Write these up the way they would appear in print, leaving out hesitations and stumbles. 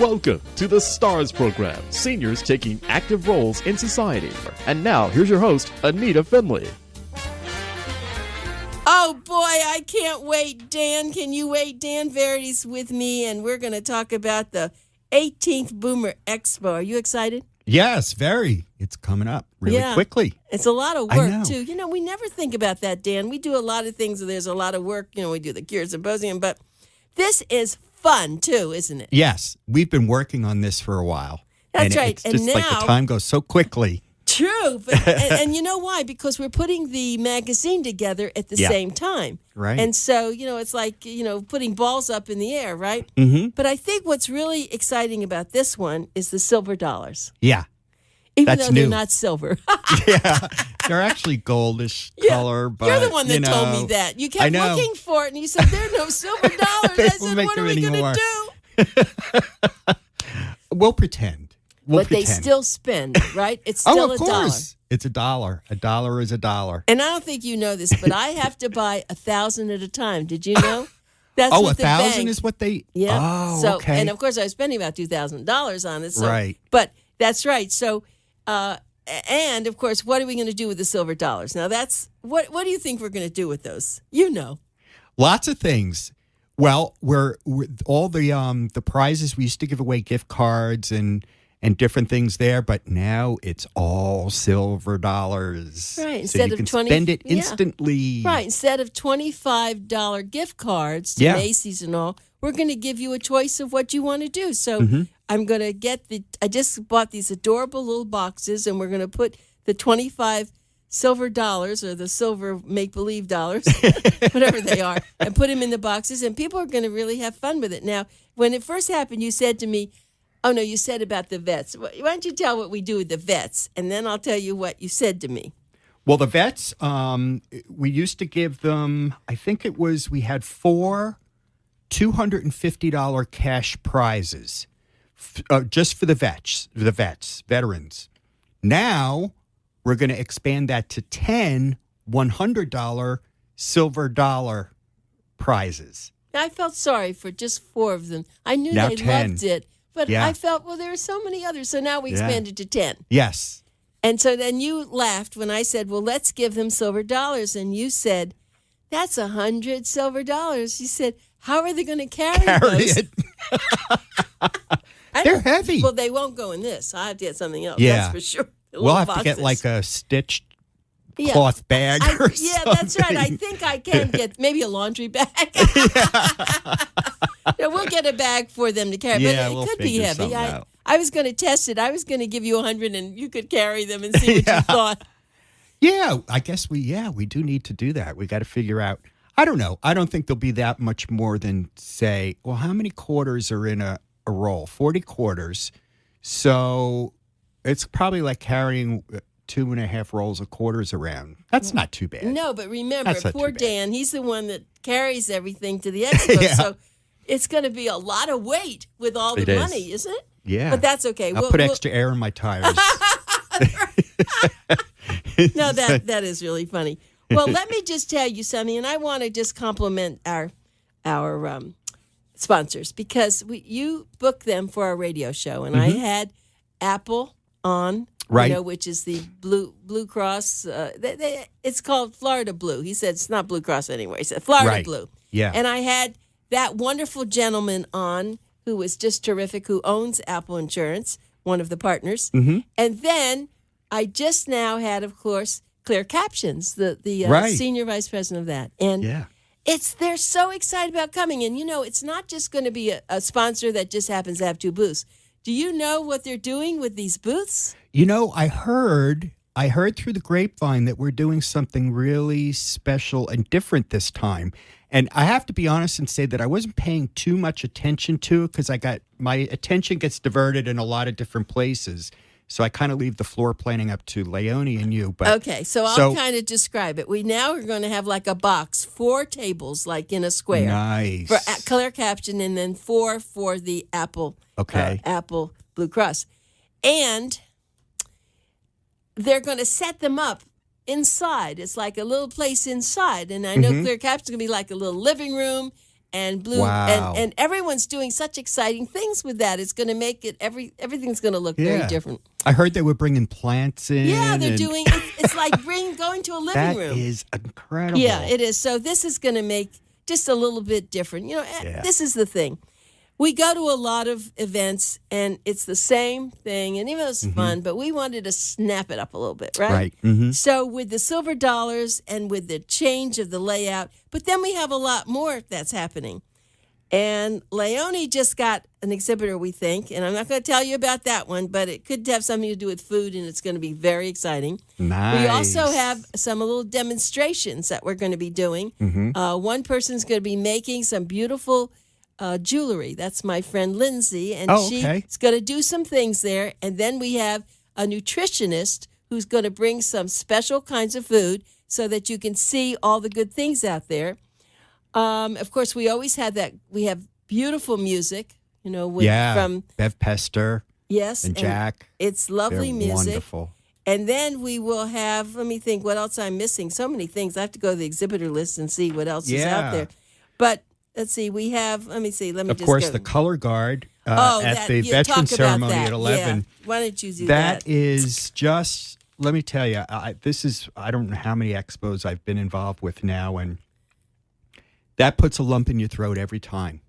Welcome to the STARS program, seniors taking active roles in society. And now, here's your host, ANITA FINLEY. Oh, boy, I can't wait. Dan, can you wait? Dan Verity's with me, and we're going to talk about the 18th BOOMER Expo. Are you excited? Yes, very. It's coming up really quickly. It's a lot of work, too. You know, we never think about that, Dan. We do a lot of things. There's a lot of work. You know, we do the Cure Symposium, but this is fun, too, isn't it? Yes. We've been working on this for a while. That's right. It's just like the time goes so quickly. True. But, and you know why? Because we're putting the magazine together at the same time. Right. And so, you know, it's like, you know, putting balls up in the air, right? Mm-hmm. But I think what's really exciting about this one is the silver dollars. Yeah. Even That's though new. they're not silver. Yeah. They're actually goldish color. But, you're the one that told me that. You kept looking for it, and you said, there are no silver dollars. I said, what are we going to do? We'll pretend. They still spend, right? It's still of $1. Course. It's $1. $1 is $1. And I don't think you know this, but I have to buy 1,000 at a time. Did you know? That's 1,000 is what they... Yeah. Oh, okay. And, of course, I was spending about $2,000 on it. So, right. But that's right. So, and, of course, what are we going to do with the silver dollars? Now, that's... What do you think we're going to do with those? You know. Lots of things. Well, we're all the prizes, we used to give away gift cards and different things there, but now it's all silver dollars. Right. So you can spend it instantly. Right. Instead of $25 gift cards to Macy's and all, we're going to give you a choice of what you want to do. So I'm going to I just bought these adorable little boxes, and we're going to put the 25 silver dollars or the silver make-believe dollars, whatever they are, and put them in the boxes, and people are going to really have fun with it. Now, when it first happened, you said to me, oh, no, you said about the vets. Why don't you tell what we do with the vets, and then I'll tell you what you said to me. Well, the vets, we used to give them, I think it was, we had 4 $250 cash prizes just for the veterans. Now, we're going to expand that to 10 $100 silver dollar prizes. I felt sorry for just 4 of them. I knew now they 10. loved it. But I felt, well, there are so many others. So now we expanded to 10. Yes. And so then you laughed when I said, well, let's give them silver dollars. And you said, that's 100 silver dollars. You said, how are they going to carry those? It. They're heavy. Well, they won't go in this. I have to get something else. Yeah. That's for sure. We'll have to get like a stitched cloth bag or something. Yeah, that's right. I think I can get maybe a laundry bag. We'll get a bag for them to carry, but it could be heavy. I was going to test it. I was going to give you 100 and you could carry them and see what you thought. Yeah, I guess we do need to do that. We got to figure out. I don't know. I don't think there'll be that much more than say, well, how many quarters are in a roll? 40 quarters. So it's probably like carrying 2.5 rolls of quarters around. That's not too bad. No, but remember, poor Dan, he's the one that carries everything to the expo. So it's going to be a lot of weight with all the money, isn't it? Yeah. But that's okay. I'll put extra air in my tires. No, that is really funny. Well, let me just tell you something, and I want to just compliment our sponsors because you booked them for our radio show, and I had Apple on. Right. You know, which is the Blue Cross. It's called Florida Blue. He said it's not Blue Cross anyway. He said Florida Blue. Yeah. And I had that wonderful gentleman on who was just terrific, who owns Apple Insurance, one of the partners. Mm-hmm. And then I just now had, of course, Clear Captions, the senior vice president of that. And they're so excited about coming. And, you know, it's not just going to be a sponsor that just happens to have 2 booths. Do you know what they're doing with these booths? You know, I heard through the grapevine that we're doing something really special and different this time. And I have to be honest and say that I wasn't paying too much attention to it because my attention gets diverted in a lot of different places. So I kind of leave the floor planning up to Leonie and you. But okay, so I'll kind of describe it. We now are going to have like a box, 4 tables like in a square. Nice. For Clear Caption and then 4 for the Apple. Okay. Apple Blue Cross. And they're going to set them up inside. It's like a little place inside. And I know Clear Caption's going to be like a little living room. and blue. Wow. And everyone's doing such exciting things with that. It's going to make it, everything's going to look very different. I heard they were bringing plants in. Yeah, they're doing, it's like going to a living room. That is incredible. Yeah, it is. So this is going to make just a little bit different. This is the thing. We go to a lot of events, and it's the same thing, and even though it's fun, but we wanted to snap it up a little bit, right? Right. Mm-hmm. So with the silver dollars and with the change of the layout, but then we have a lot more that's happening. And Leone just got an exhibitor, we think, and I'm not going to tell you about that one, but it could have something to do with food, and it's going to be very exciting. Nice. We also have some little demonstrations that we're going to be doing. One person's going to be making some beautiful jewelry. That's my friend Lindsay, and she's going to do some things there. And then we have a nutritionist who's going to bring some special kinds of food so that you can see all the good things out there. Of course, we always had that. We have beautiful music, from Bev Pester. Yes, and Jack. It's lovely They're music. Wonderful. And then we will have. Let me think. What else I'm missing? So many things. I have to go to the exhibitor list and see what else is out there. But let's see. We have. Let me see. Of course, the color guard at the veteran ceremony at 11. Yeah. Why don't you do that? That is just. Let me tell you. I don't know how many expos I've been involved with now, and that puts a lump in your throat every time.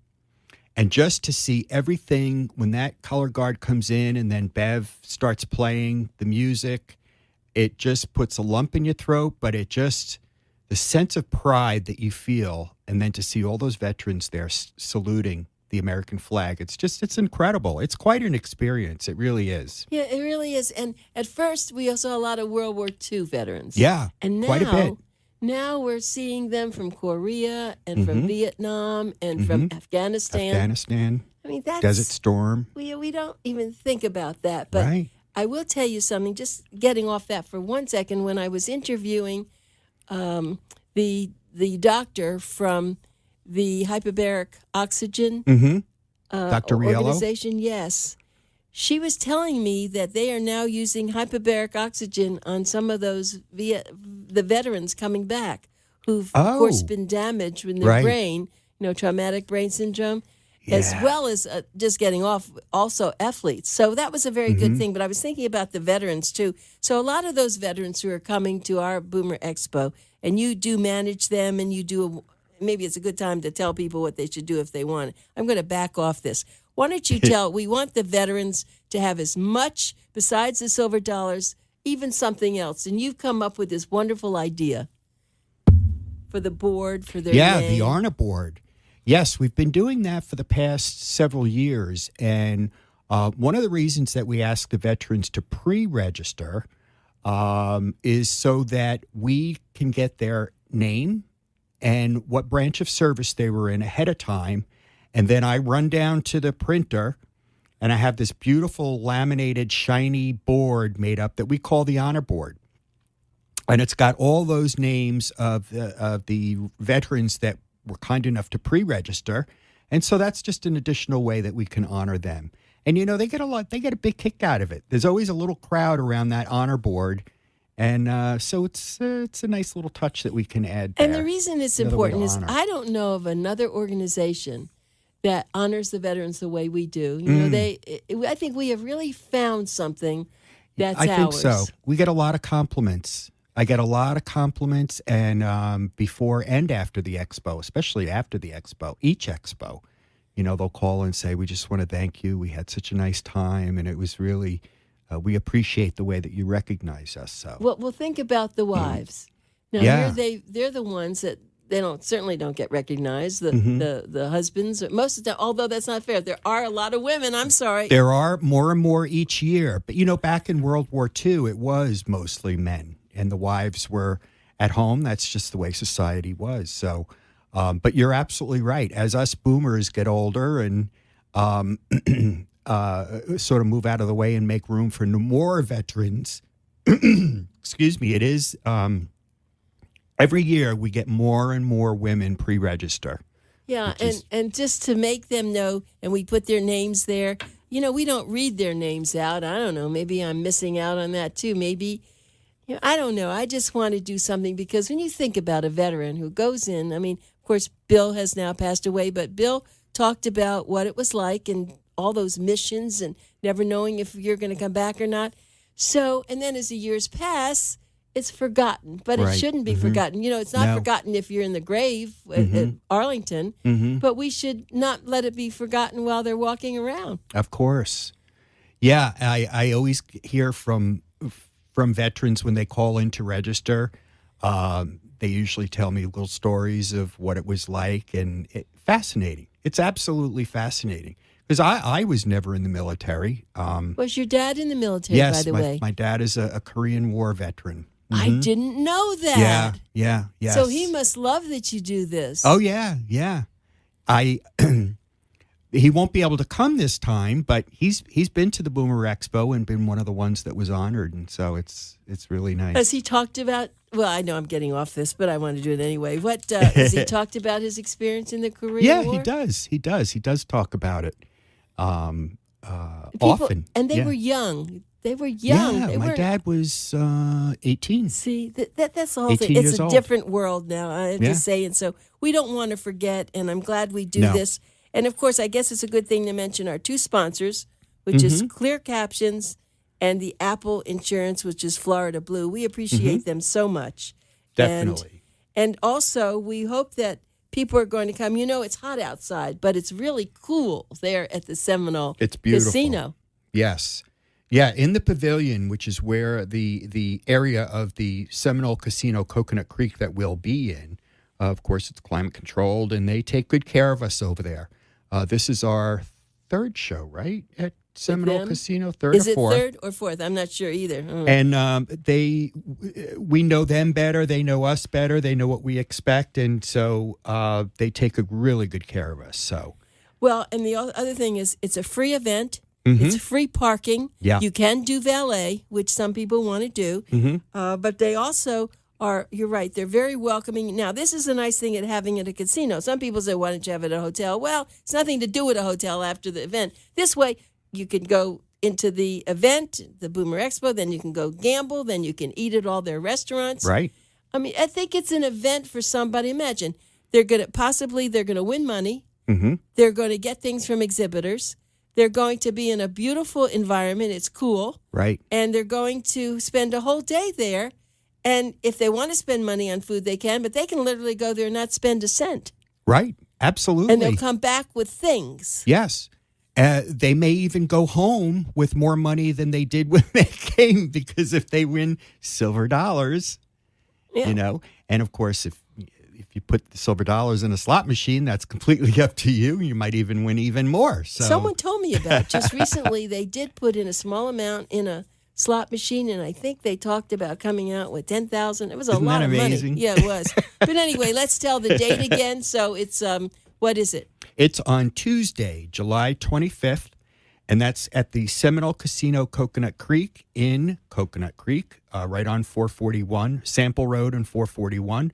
And just to see everything when that color guard comes in and then Bev starts playing the music, it just puts a lump in your throat, but the sense of pride that you feel, and then to see all those veterans there saluting the American flag, it's incredible. It's quite an experience. It really is. Yeah, it really is. And at first, we saw a lot of World War II veterans. Yeah, and now, quite a bit. Now we're seeing them from Korea and from Vietnam and from Afghanistan. I mean, that's Desert Storm. We don't even think about that. But right. I will tell you something, just getting off that for 1 second, when I was interviewing the doctor from the hyperbaric oxygen Dr. Riello? organization, yes. She was telling me that they are now using hyperbaric oxygen on some of those the veterans coming back who've, of course, been damaged in their brain, traumatic brain syndrome, as well as just getting off, also athletes. So that was a very good thing. But I was thinking about the veterans, too. So a lot of those veterans who are coming to our Boomer Expo, and you do manage them, and you do maybe it's a good time to tell people what they should do if they want it. I'm going to back off this. Why don't you we want the veterans to have as much, besides the silver dollars, even something else. And you've come up with this wonderful idea for the board, for their name. the ANITA board. Yes, we've been doing that for the past several years. And one of the reasons that we ask the veterans to pre-register is so that we can get their name and what branch of service they were in ahead of time. And then I run down to the printer, and I have this beautiful laminated, shiny board made up that we call the honor board. And it's got all those names of the veterans that were kind enough to pre-register. And so that's just an additional way that we can honor them. And, they get a big kick out of it. There's always a little crowd around that honor board. And so it's a nice little touch that we can add there. And the reason it's important is I don't know of another organization that honors the veterans the way we do. I think we have really found something that's ours. I think so. We get a lot of compliments. I get a lot of compliments, and before and after the expo, especially after the expo, each expo, they'll call and say, "We just want to thank you. We had such a nice time, and it was really, we appreciate the way that you recognize us." So, well, think about the wives. Now, they're the ones that they certainly don't get recognized. The husbands, most of the time, although that's not fair. There are a lot of women. I'm sorry. There are more and more each year. But back in World War II, it was mostly men, and the wives were at home. That's just the way society was. So, but you're absolutely right. As us boomers get older and sort of move out of the way and make room for more veterans, excuse me, it is. Every year we get more and more women pre-register. Yeah, and just to make them know, and we put their names there. We don't read their names out. I don't know. Maybe I'm missing out on that too. Maybe, I don't know. I just want to do something because when you think about a veteran who goes in, Of course, Bill has now passed away, but Bill talked about what it was like and all those missions and never knowing if you're going to come back or not. So, and then as the years pass, it's forgotten, but it shouldn't be forgotten. It's not forgotten if you're in the grave at Arlington, but we should not let it be forgotten while they're walking around. Of course. Yeah, I always hear from veterans when they call in to register. They usually tell me little stories of what it was like, and fascinating. It's absolutely fascinating. Because I was never in the military. Was your dad in the military, yes, by the way? My dad is a Korean War veteran. I didn't know that. Yeah. So he must love that you do this. Oh, yeah. He won't be able to come this time, but he's been to the Boomer Expo and been one of the ones that was honored, and so it's really nice. Has he talked about? Well, I know I'm getting off this, but I want to do it anyway. What has he talked about his experience in the Korean War? Yeah, he does. He does talk about it often. And they were young. They were young. Yeah, my dad was 18. See, that's the whole thing. It's a different world now, I'm just saying. So we don't want to forget, and I'm glad we do this. And, of course, I guess it's a good thing to mention our two sponsors, which is Clear Captions and the Apple Insurance, which is Florida Blue. We appreciate them so much. Definitely. And also, we hope that people are going to come. It's hot outside, but it's really cool there at the Seminole Casino. Yes. Yeah, in the pavilion, which is where the area of the Seminole Casino Coconut Creek that we'll be in, of course, it's climate controlled, and they take good care of us over there. This is our third show, right, at Seminole Casino? Third is or fourth? Is it third or fourth? I'm not sure either. And we know them better. They know us better. They know what we expect, and so they take a really good care of us. So, well, and the other thing is, it's a free event. It's free parking. Yeah. You can do valet, which some people want to do. But they also are, you're right, they're very welcoming. Now, this is a nice thing at having at a casino. Some people say, why don't you have it at a hotel? Well, it's nothing to do at a hotel after the event. This way, you can go into the event, the Boomer Expo, then you can go gamble, then you can eat at all their restaurants. Right. I mean, I think it's an event for somebody. Imagine, they're going to win money. They're going to get things from exhibitors. They're going to be in a beautiful environment. It's cool. Right. And they're going to spend a whole day there. And if they want to spend money on food, they can, but they can literally go there and not spend a cent. Right. Absolutely. And they'll come back with things. Yes. They may even go home with more money than they did when they came, because if they win silver dollars, and of course, if you put the silver dollars in a slot machine, that's completely up to you. You might even win even more. So someone told me about just recently, they did put in a small amount in a slot machine, and I think they talked about coming out with $10,000. It was a lot of money. Yeah, it was. But anyway, let's tell the date again. So it's what is it? It's on Tuesday, July 25th, and that's at the Seminole Casino Coconut Creek in Coconut Creek, right on 441, Sample Road and 441.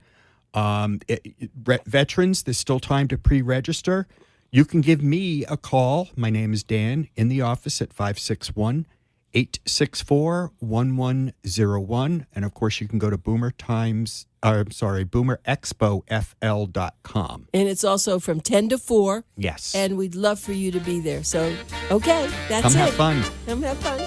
Veterans, there's still time to pre-register. You can give me a call. My name is Dan, in the office at 561-864-1101. And of course, you can go to BoomerExpoFL.com. And it's also from 10 to 4. Yes. And we'd love for you to be there. So, okay, that's it. Come have fun. Come have fun.